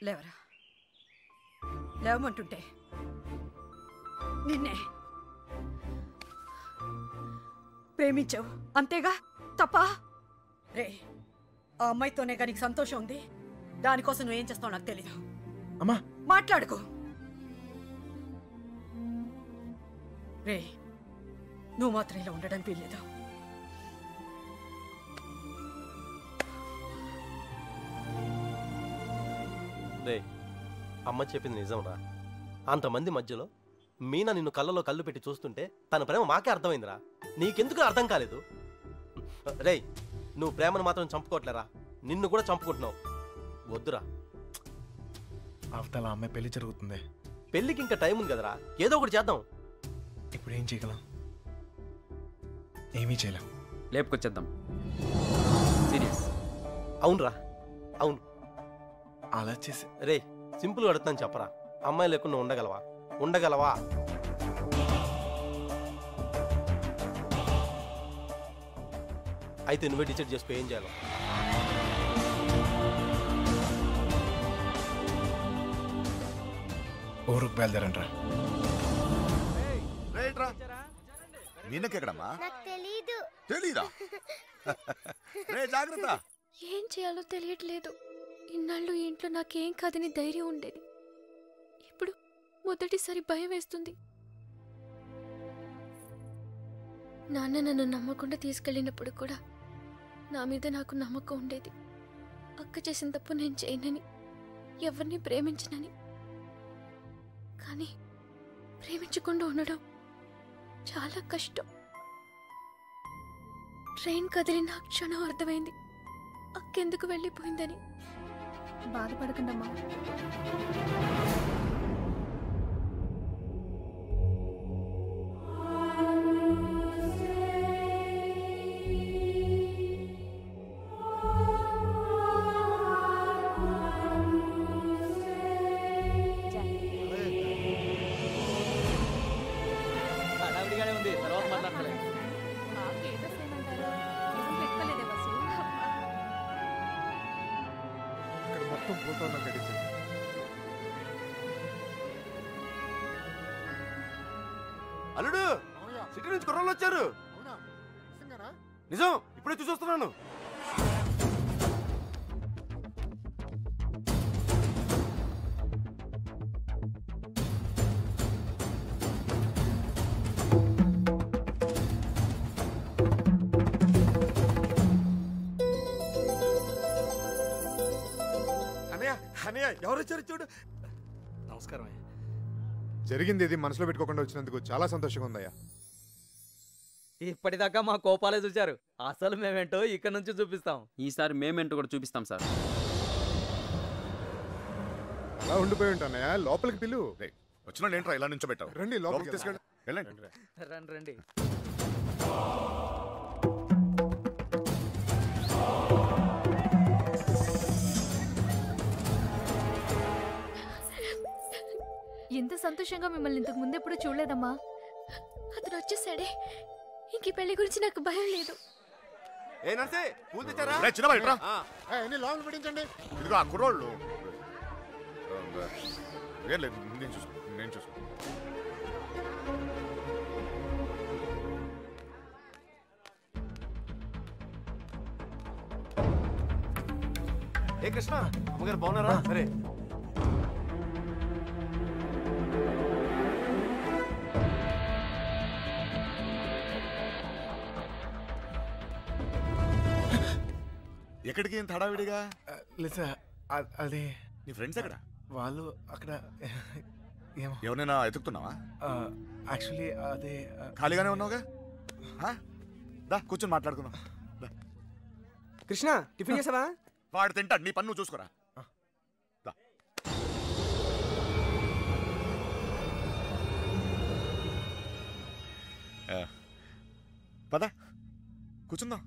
లేవరా, లేవమంటుంటే నిన్నే ప్రేమించావు అంతేగా, తప్ప? రే, ఆ అమ్మాయితోనే కానీ సంతోషం ఉంది. దానికోసం నువ్వేం చేస్తావు నాకు తెలీదు. అమ్మా మాట్లాడుకో. రే, నువ్వు మాత్రం ఇలా ఉండడానికి వీల్లేదు. రే, అమ్మ చెప్పింది నిజంరా. అంతమంది మధ్యలో మీనా నిన్ను కళ్ళలో కళ్ళు పెట్టి చూస్తుంటే తన ప్రేమ మాకే అర్థమైందిరా. నీకెందుకు అర్థం కాలేదు? రేయ్, నువ్వు ప్రేమను మాత్రం చంపుకోవట్లేరా, నిన్ను కూడా చంపుకుంటున్నావు. వద్దురా. అవతల అమ్మాయి పెళ్లి జరుగుతుంది. పెళ్ళికి ఇంకా టైం ఉంది కదరా, ఏదో ఒకటి చేద్దాం. ఇప్పుడు ఏం చేయగలం? ఏమీ చేయలేం. లేపుకొచ్చేద్దాం. సీరియస్. అవునరా, అవును. అలా చేసి రే, సింపుల్గా అడుగుతాను చెప్పరా, అమ్మాయి లేకుండా ఉండగలవా? ఉండగలవా? అయితే నువ్వే డిసైడ్ చేసుకో ఏం చేయాలో. ఊరుకు బయలుదేరంట్రా. మీనకెక్కడమ్మా? తెలీదా? రే జాగ్రత్త. ఏం చేయాలో తెలియట్లేదు. ఇన్నాళ్ళు ఇంట్లో నాకేం కాదని ధైర్యం ఉండేది. ఇప్పుడు మొదటిసారి భయం వేస్తుంది. నాన్న నన్ను నమ్మకుండా తీసుకెళ్ళినప్పుడు కూడా నా మీద నాకు నమ్మకం ఉండేది. అక్క చేసిన తప్పు నేను చేయనని, ఎవరిని ప్రేమించనని. కానీ ప్రేమించకుండా ఉండడం చాలా కష్టం. ట్రైన్ కదిలిన క్షణం అర్థమైంది అక్కెందుకు వెళ్ళిపోయిందని. బాధపడకండమ్మా. అల్లుడు, సిటీ నుంచి కుర్రోళ్ళు వచ్చారు. నిజం, ఇప్పుడే చూసొస్తున్నాను. అన్నయ్య ఎవరు వచ్చారు చూడు. నమస్కారం. జరిగింది ఇది మనసులో పెట్టుకోకుండా వచ్చినందుకు చాలా సంతోషంగా ఉందయ్యా. ఇప్పటిదాకా మా కోపాలే చూశారు, అసలు మేమేంటో ఇక్కడ నుంచి చూపిస్తాం. ఈసారి మేమేంటో కూడా చూపిస్తాం సార్. అలా ఉండిపోయి ఉంటానయ్యా, లోపలికి పిలు. వచ్చిన ఏంట్రా ఇలా నుంచో పెట్టావు? రండి లోపలికి తీసుకెళ్ళి. రండి రండి. ఎంత సంతోషంగా మిమ్మల్ని ఇంతకు ముందు ఎప్పుడు చూడలేదమ్మా. అతను వచ్చేసాడే, ఇంక పెళ్లి గురించి నాకు భయం లేదు. లోపల పెట్టించండి. ఇదిగో ఆ కుర్రోళ్ళు. ఏం లేదు, నేను చూసుకో. ఏ కృష్ణ, అమ్మగారు బాగున్నారా? సరే. ఎక్కడికి ఇంత హడావిడిగా? లేదా అది నీ ఫ్రెండ్స్ ఎక్కడ? వాళ్ళు అక్కడ. ఎవరైనా ఎతుకుతున్నావా? యాక్చువల్లీ అదే ఖాళీగానే ఉన్నావుగా, దా కూర్చొని మాట్లాడుకుందాం. కృష్ణ, టిఫిన్ చేసావా? వాడు తింటాడు, నీ పన్ను చూసుకోరా. పద కూర్చుందాం.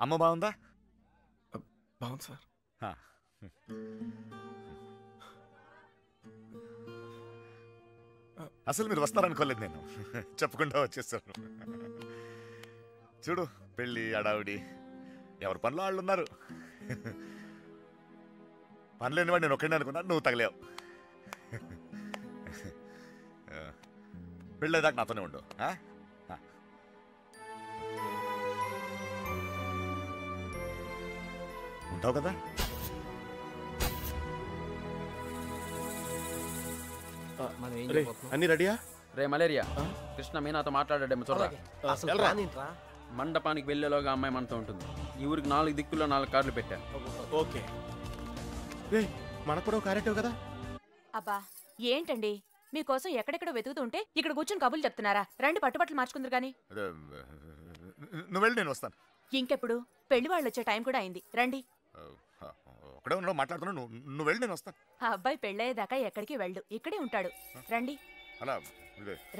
అమ్మ బాగుందా? బాగుంది సార్. అసలు మీరు వస్తారనుకోలేదు, నేను చెప్పకుండా వచ్చేసాను. చూడు పెళ్ళి అడావిడి ఎవరి పనిలో వాళ్ళు ఉన్నారు. పని లేనివాడు నేను ఒక్కడే అనుకున్నా, నువ్వు తగలేవు. పెళ్ళేదాకా నాతోనే ఉండు. ఉంటావు కదా? అన్ని రెడీయా? రే మలేరియా, కృష్ణ మీనాతో మాట్లాడాడేమో చూడరా. అసలు ప్లాన్ ఏంట్రా? మండపానికి వెళ్ళేలోగా అమ్మాయి మనతో ఉంటుంది. ఈ ఊరికి 4 దిక్కుల్లో 4 కార్లు పెట్టా. ఓకే. రే మనకు కూడా క్యారెక్టర్ కదా. అబ్బా ఏంటండి మీకోసం ఎక్కడెక్కడ వెతుకుతుంటే ఇక్కడ కూర్చొని కబుర్లు చెప్తున్నారా? రండి పట్టుబట్టలు మార్చుకుందరు గాని. నువ్వు వెళ్ళి నేను వస్తాను. ఇంకెప్పుడు? పెళ్లి వాళ్ళు వచ్చే టైం కూడా అయింది. రండి. ఒకడే ఉన్నావు మాట్లాడుతున్నా, నువ్వు వెళ్ళి నేను వస్తాను. ఆ అబ్బాయి పెళ్ళయ్యేదాకా ఎక్కడికి వెళ్ళు, ఇక్కడే ఉంటాడు. రండి అలా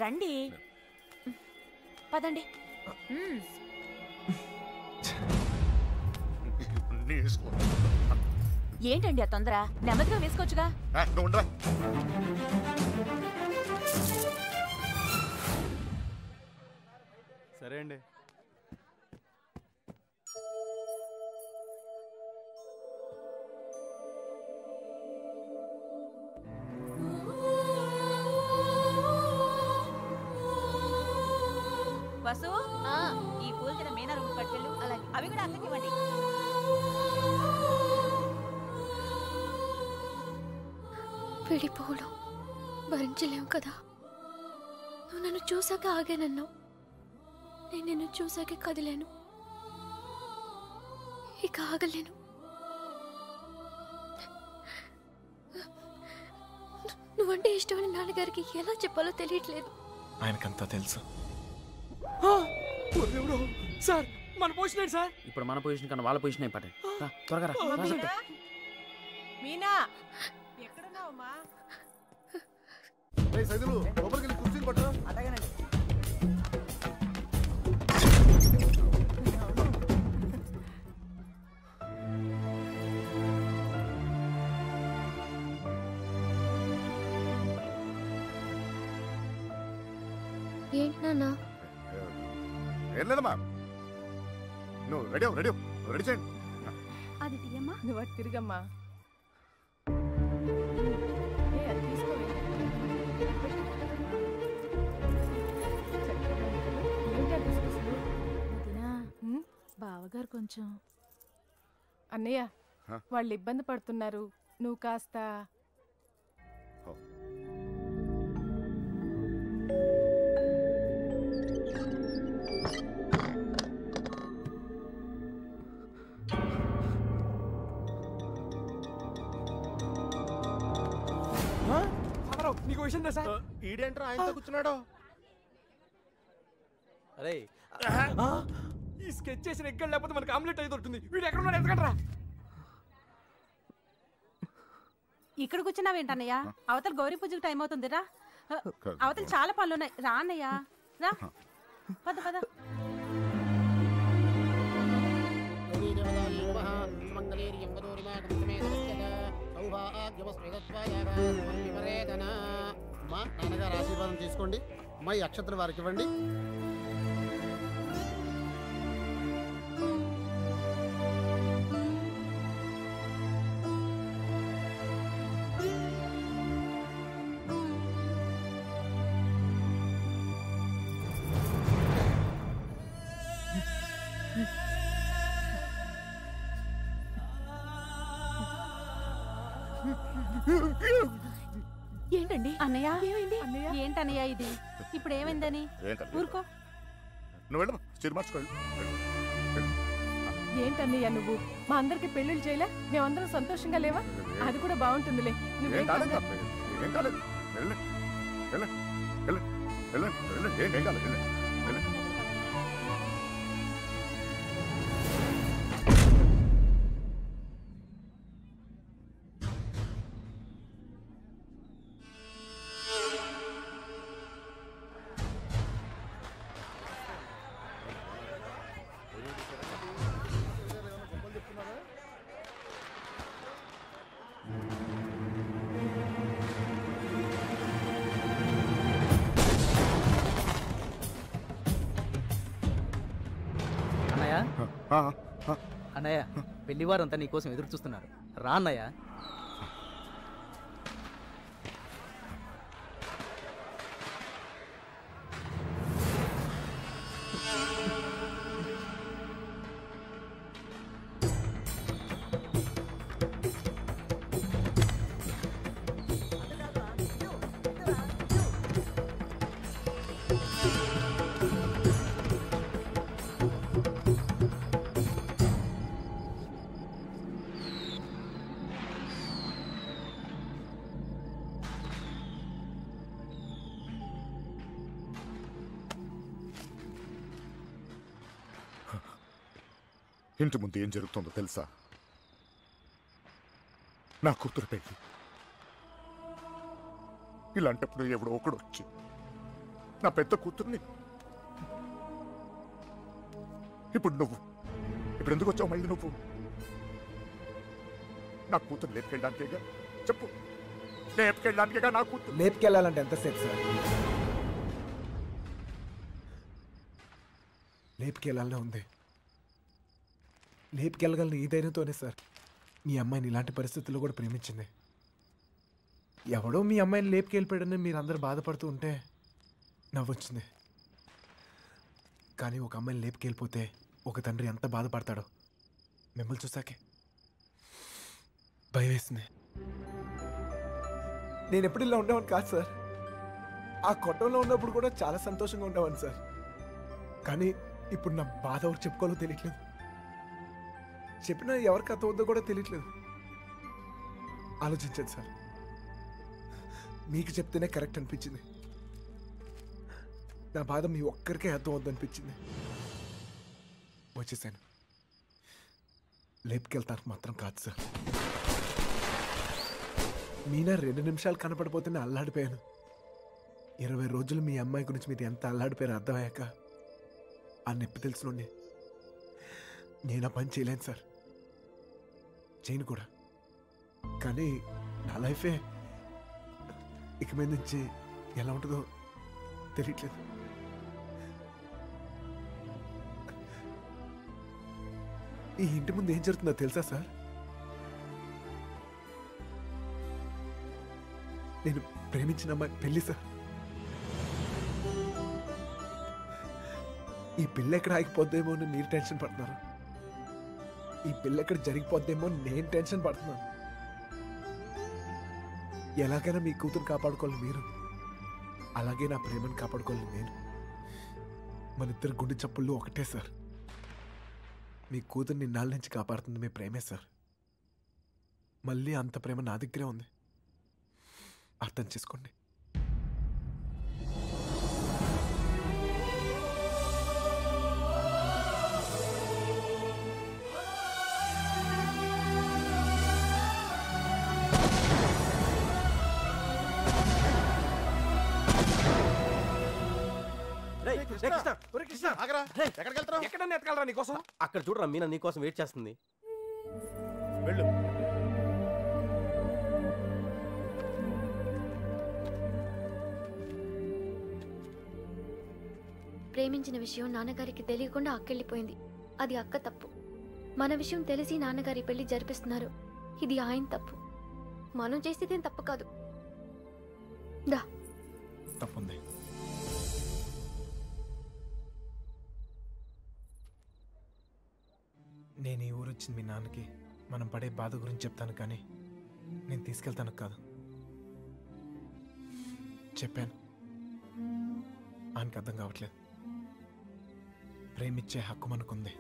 రండి, పదండి. ఏంటండి ఆ తొందర? నెమ్మదిగా వేసుకోవచ్చుగా. సరే అండి. వసు, ఈ పూలు తిన మీనా రూమ్ పట్టుకెళ్ళు. అలాగే అవి కూడా అక్కడికి ఇవ్వండి. విడిపోవడం భరించలేము కదా. నువ్వు నన్ను చూసాక ఆగానన్నావు, నేను నిన్ను చూసాకే కదిలేను. ఇక ఆగలేను. నువ్వంటే ఇష్టమని నాన్నగారికి ఎలా చెప్పాలో తెలియట్లేదు. ఆయనకంతా తెలుసు. సార్ మన పొజిషన్ సార్. ఇప్పుడు మన పొజిషన్ కన్నా వాళ్ళ పొజిషన్ అయిపోతాయి. త్వరగా రా. మీనా ఎక్కడున్నావమ్మా? సైదులు లోపలికి వెళ్ళి కుర్చీని పట్టరా. అలాగేనండి. ఏంటి నాన్న? ఏం లేదమ్మా, నువ్వు రెడీ చేయండి. అది తీయమ్మా. నువ్వు అటు తిరిగమ్మా. బావగారు కొంచెం. అన్నయ్య వాళ్ళు ఇబ్బంది పడుతున్నారు, నువ్వు కాస్త. నీకు విషయం తెలుసా? ఈడేంట్రా ఆయనతో కూర్చున్నాడు? అరే ఈ స్కెచ్ చేసిన ఎక్కడ లేకపోతే మనకి ఆమ్లెట్ అయ్యి దొరుకుతుంది. వీడు ఎక్కడ ఉన్నాడు? ఎదగట్రా. ఇక్కడ కూర్చున్నావేంటన్నయ్య? అవతల గౌరీ పూజకి టైం అవుతుందిరా. అవతల చాలా పనులు ఉన్నాయి. రా అన్నయ్య, రా. పద పద. నాన్నగారు ఆశీర్వాదం తీసుకోండి. అమ్మాయి అక్షతలు వారికి ఇవ్వండి. ఏంటండి అన్నయ్య? ఏమైంది? ఏంటన్నయ్య ఇది? ఇప్పుడు ఏమైందని? ఊరుకో. నువ్వు వెళ్ళమ్మా, చీర మార్చుకోండి. ఏంటన్నయ్య నువ్వు? మా అందరికి పెళ్లిళ్ళు చేయలే? మేమందరం సంతోషంగా లేవా? అది కూడా బాగుంటుందిలే. ఏం కాలేదు, ఏం కాలేదు. వెళ్ళండి వెళ్ళండి వెళ్ళండి వెళ్ళండి వెళ్ళండి, ఏం కాలేదు. వెళ్ళండి వెళ్ళండి. అన్నయ్య పెళ్లివారంతా నీకోసం ఎదురు చూస్తున్నారు, రా అన్నయ్య. ఇంటి ముందు ఏం జరుగుతుందో తెలుసా? నా కూతురు పెళ్ళి. ఇలాంటప్పుడు ఎవడో ఒకడు వచ్చి నా పెద్ద కూతుర్ని, ఇప్పుడు ఎందుకు వచ్చావు మళ్ళీ నువ్వు? నా కూతురు లేపుకెళ్ళడానికేగా? చెప్పు, లేపుకెళ్ళడానికేగా నా కూతురు? లేపుకెళ్ళాలంటే ఎంతసేపు సార్? లేపుకెళ్ళాలనే ఉంది. లేపుకెళ్ళగలను ఈ ధైర్యంతోనే సార్ మీ అమ్మాయిని ఇలాంటి పరిస్థితుల్లో కూడా ప్రేమించింది. ఎవడో మీ అమ్మాయిని లేపుకెళ్ళిపోయాడని మీరు అందరూ బాధపడుతూ ఉంటే నవ్వొచ్చింది. కానీ ఒక అమ్మాయిని లేపుకెళ్ళిపోతే ఒక తండ్రి ఎంత బాధపడతాడో మిమ్మల్ని చూసాకే భయం వేసింది. నేను ఎప్పుడు ఇలా ఉండేవాడిని కాదు సార్. ఆ కొట్టంలో ఉన్నప్పుడు కూడా చాలా సంతోషంగా ఉండేవాడిని సార్. కానీ ఇప్పుడు నా బాధ ఎవరు చెప్పుకోవాలో తెలియట్లేదు. చెప్పినా ఎవరికి అర్థం అవుతుందో కూడా తెలియట్లేదు. ఆలోచించండి సార్, మీకు చెప్తేనే కరెక్ట్ అనిపించింది. నా బాధ మీ ఒక్కరికే అర్థం అవుద్ది అనిపించింది. వచ్చేసాను. లేపుకెళ్తానికి మాత్రం కాదు సార్. మీనా 2 నిమిషాలు కనపడిపోతేనే అల్లాడిపోయాను. 20 రోజులు మీ అమ్మాయి గురించి మీరు ఎంత అల్లాడిపోయారో అర్థమయ్యాక ఆ నొప్పి తెలుసునండి. నేను ఆ పని చేయలేను సార్, చేయను కూడా. కానీ నా లైఫే ఇక మీద నుంచి ఎలా ఉంటుందో తెలియట్లేదు. ఈ ఇంటి ముందు ఏం జరుగుతుందో తెలుసా సార్? నేను ప్రేమించిన అమ్మాయి పెళ్లి సార్. ఈ పిల్ల ఎక్కడ ఆగిపోద్దేమో అని మీరు టెన్షన్ పడుతున్నారు. ఈ పిల్ల ఎక్కడ జరిగిపోద్దేమో నేను టెన్షన్ పడుతున్నాను. ఎలాగైనా మీ కూతురు కాపాడుకోవాలి మీరు, అలాగే నా ప్రేమను కాపాడుకోవాలి నేను. మన ఇద్దరు గుండె చప్పుళ్ళు ఒకటే సార్. మీ కూతుర్ని ఇన్నాళ్ళ నుంచి కాపాడుతుంది మీ ప్రేమే సార్. మళ్ళీ అంత ప్రేమ నా దగ్గరే ఉంది, అర్థం చేసుకోండి. అక్కడ చూడరా, మీనా నీకోసం వెయిట్ చేస్తుంది. వెళ్ళు. ప్రేమించిన విషయం నాన్నగారికి తెలియకుండా అక్కెళ్ళిపోయింది. అది అక్క తప్పు. మన విషయం తెలిసి నాన్నగారి పెళ్లి జరిపిస్తున్నారు. ఇది ఆయన తప్పు. మనం చేసేదేం తప్పు కాదు. దా తప్పుంది. నేను ఈ ఊరు వచ్చింది మీ నాన్నకి మనం పడే బాధ గురించి చెప్తాను, కానీ నేను తీసుకెళ్తాను కాదు. చెప్పాను, ఆయనకి అర్థం కావట్లేదు. ప్రేమించే హక్కు మనకుంది,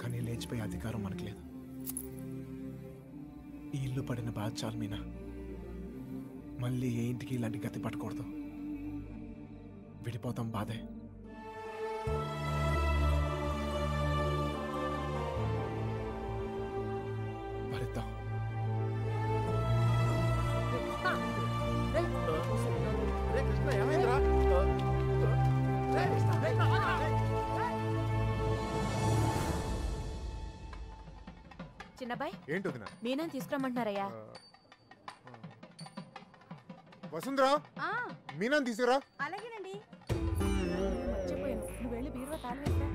కానీ లేచిపోయే అధికారం మనకు లేదు. ఈ ఇల్లు పడిన బాధ చాలు మీనా. మళ్ళీ ఏ ఇంటికి ఇలాంటి గతి పట్టకూడదు. విడిపోతాం, బాధే. భరిద్దాం. చిన్నబాయ్ ఏంటి వదినా? మీనని తీసుకురమ్మంటున్నారయ్యా. వసుంధరా, మీనాన్ని తీసుకురా. అలాగేనండి. మర్చిపోయాను, నువ్వు వెళ్ళి బీరువా తాళం వేస్తా.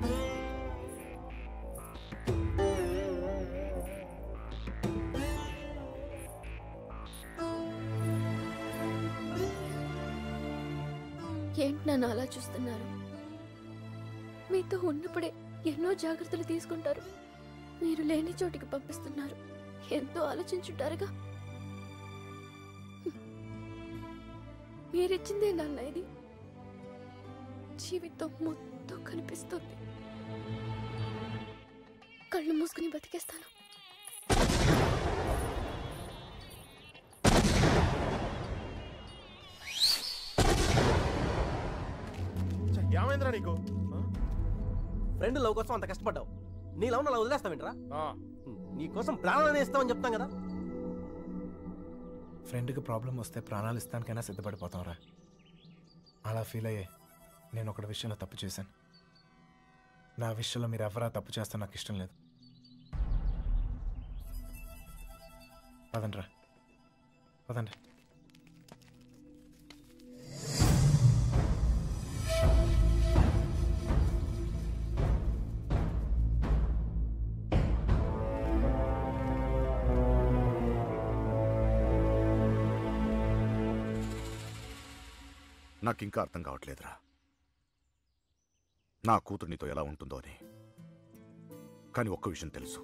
ఏంటి నన్ను అలా చూస్తున్నారు? మీతో ఉన్నప్పుడే ఎన్నో జాగ్రత్తలు తీసుకుంటారు. మీరు లేని చోటికి పంపిస్తున్నారు. ఎంతో ఆలోచించుంటారుగా. మీరిచ్చిందే నాన్న ఇది. జీవితం మొత్తం కనిపిస్తుంది. కళ్ళు మూసుకుని బతికేస్తాను. ఏమైందిరా నీకు? ఫ్రెండ్ లవ్ కోసం అంత కష్టపడ్డావు. నీ లవ్ అలా వదిలేస్తావేంట్రా? నీ కోసం ప్రాణాలని ఇస్తామని చెప్తాం కదా. ఫ్రెండ్కి ప్రాబ్లం వస్తే ప్రాణాలు ఇస్తానికైనా సిద్ధపడిపోతాంరా. అలా ఫీల్ అయ్యే నేను ఒకటి విషయంలో తప్పు చేశాను. నా విషయంలో మీరు ఎవరా తప్పు చేస్తా నాకు ఇష్టం లేదు. పదండ్రా, పదండి. నాకింకా అర్థం కావట్లేదురా నా కూతురు నీతో ఎలా ఉంటుందో అని. కానీ ఒక్క విషయం తెలుసు,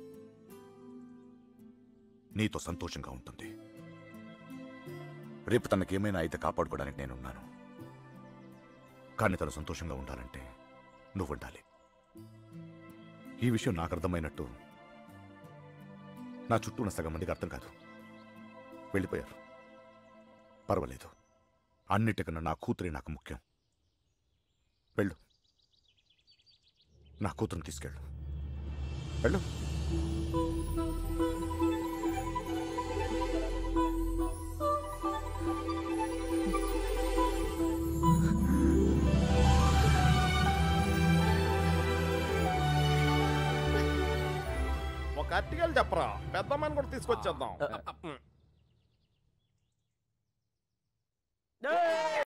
నీతో సంతోషంగా ఉంటుంది. రేపు తనకేమైనా అయితే కాపాడుకోవడానికి నేనున్నాను. కానీ తను సంతోషంగా ఉండాలంటే నువ్వు ఉండాలి. ఈ విషయం నాకు అర్థమైనట్టు నా చుట్టూ ఉన్న సగం మందికి అర్థం కాదు. వెళ్ళిపోయారు. పర్వాలేదు, అన్నిటికన్నా నా కూతురే నాకు ముఖ్యం. వెళ్ళు, నా కూతురుని తీసుకెళ్ళు. వెళ్ళు. ఒక అట్టికలు చెప్పరా, పెద్దమ్మని కూడా తీసుకొచ్చేద్దాం.